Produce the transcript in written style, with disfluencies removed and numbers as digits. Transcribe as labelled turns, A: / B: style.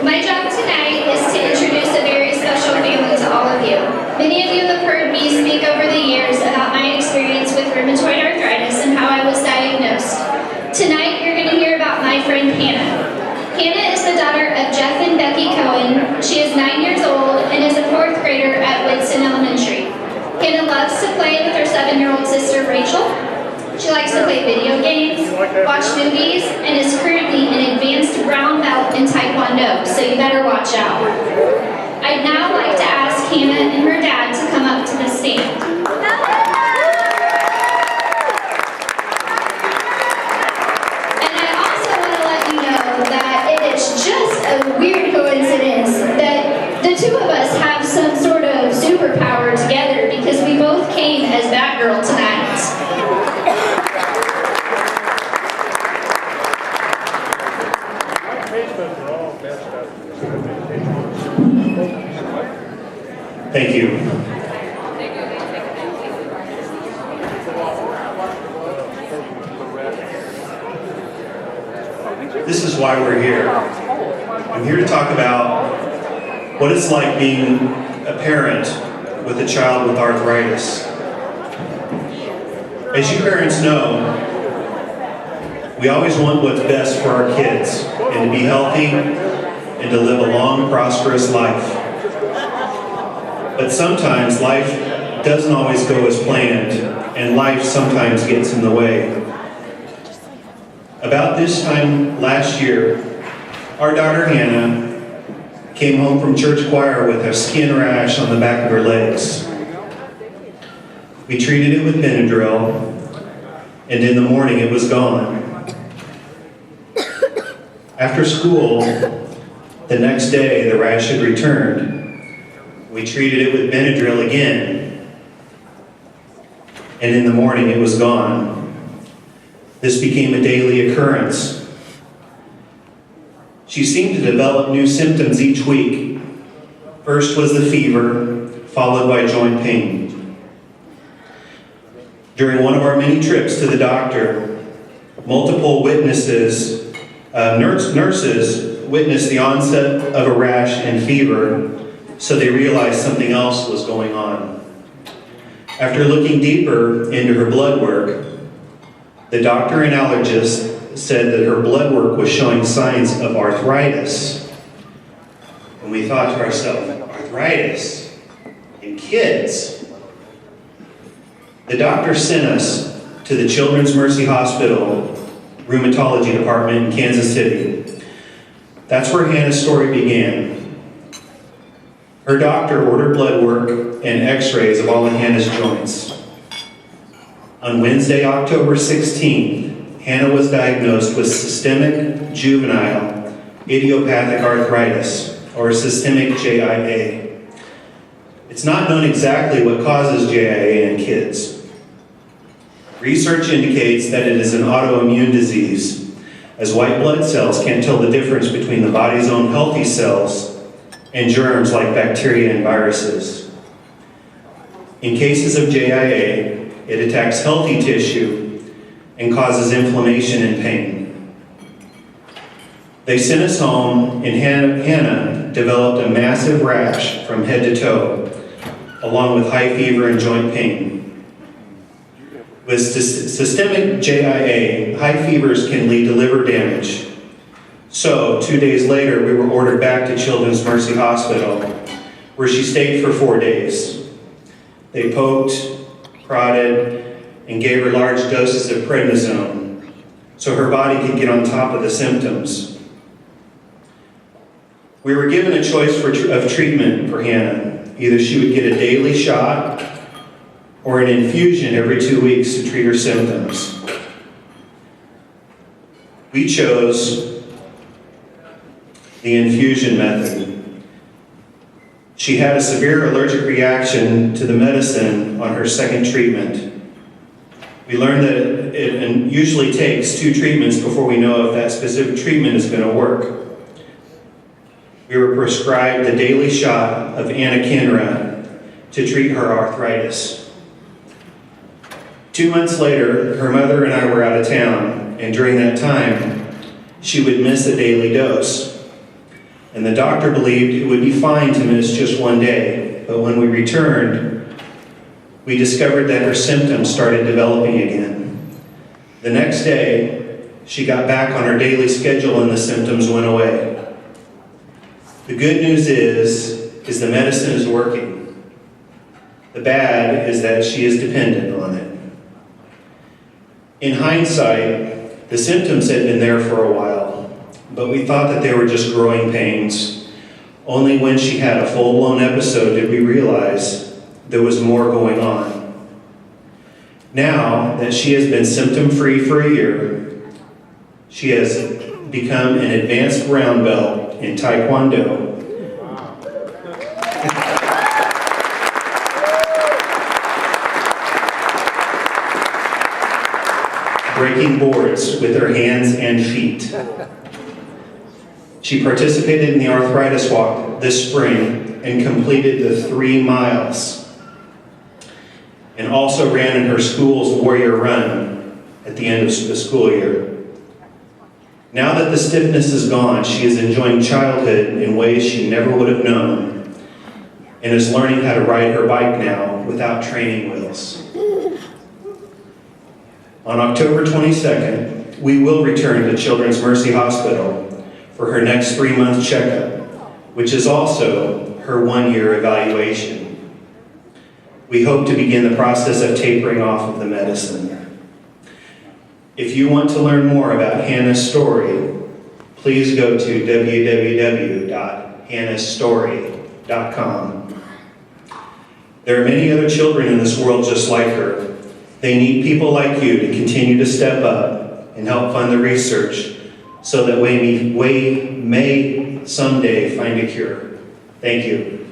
A: My job tonight is to introduce a very special family to all of you. Many of you have heard me speak over the years about my experience with rheumatoid arthritis and how I was diagnosed. Tonight, you're going to hear about my friend Hannah. Hannah is the daughter of Jeff and Becky Cohen. She is 9 years old and is a 4th grader at Woodson Elementary. Hannah loves to play with her 7-year-old sister Rachel. She likes to play video games, watch movies, and is currently an advanced brown belt in Taekwondo, so you better watch out. I'd now like to ask Hannah and her dad to come up to the stand. And I also want to let you know that it is just a weird coincidence that the two of us have some sort of superpower together because we both came as Batgirl tonight.
B: Thank you. This is why we're here. I'm here to talk about what it's like being a parent with a child with arthritis. As you parents know, we always want what's best for our kids and to be healthy and to live a long, prosperous life. But sometimes life doesn't always go as planned, and life sometimes gets in the way. About this time last year, our daughter Hannah came home from church choir with a skin rash on the back of her legs. We treated it with Benadryl, and in the morning it was gone. After school, the next day the rash had returned. We treated it with Benadryl again, and in the morning it was gone. This became a daily occurrence. She seemed to develop new symptoms each week. First was the fever, followed by joint pain. During one of our many trips to the doctor, multiple nurses witnessed the onset of a rash and fever, so they realized something else was going on. After looking deeper into her blood work, the doctor and allergist said that her blood work was showing signs of arthritis. And we thought to ourselves, arthritis in kids? The doctor sent us to the Children's Mercy Hospital Rheumatology Department in Kansas City. That's where Hannah's story began. Her doctor ordered blood work and x-rays of all of Hannah's joints. On Wednesday, October 16th, Hannah was diagnosed with systemic juvenile idiopathic arthritis, or systemic JIA. It's not known exactly what causes JIA in kids. Research indicates that it is an autoimmune disease, as white blood cells can't tell the difference between the body's own healthy cells and germs like bacteria and viruses. In cases of JIA, it attacks healthy tissue and causes inflammation and pain. They sent us home, and Hannah developed a massive rash from head to toe, along with high fever and joint pain. With systemic JIA, high fevers can lead to liver damage. So, 2 days later, we were ordered back to Children's Mercy Hospital, where she stayed for 4 days. They poked, prodded, and gave her large doses of prednisone so her body could get on top of the symptoms. We were given a choice of treatment for Hannah. Either she would get a daily shot or an infusion every 2 weeks to treat her symptoms. We chose the infusion method. She had a severe allergic reaction to the medicine on her second treatment. We learned that it usually takes 2 treatments before we know if that specific treatment is going to work. We were prescribed the daily shot of anakinra to treat her arthritis. 2 months later, her mother and I were out of town, and during that time, she would miss a daily dose. And the doctor believed it would be fine to miss just one day, but when we returned, we discovered that her symptoms started developing again. The next day, she got back on her daily schedule and the symptoms went away. The good news is the medicine is working. The bad is that she is dependent on it. In hindsight, the symptoms had been there for a while, but we thought that they were just growing pains. Only when she had a full-blown episode did we realize there was more going on. Now that she has been symptom-free for a year, she has become an advanced brown belt in Taekwondo. Breaking boards with her hands and feet. She participated in the arthritis walk this spring and completed the 3 miles, and also ran in her school's Warrior Run at the end of the school year. Now that the stiffness is gone, she is enjoying childhood in ways she never would have known, and is learning how to ride her bike now without training wheels. On October 22nd, we will return to Children's Mercy Hospital for her next 3-month checkup, which is also her 1-year evaluation. We hope to begin the process of tapering off of the medicine. If you want to learn more about Hannah's story, please go to www.hannahsstory.com. There are many other children in this world just like her. They need people like you to continue to step up and help fund the research so that we may someday find a cure. Thank you.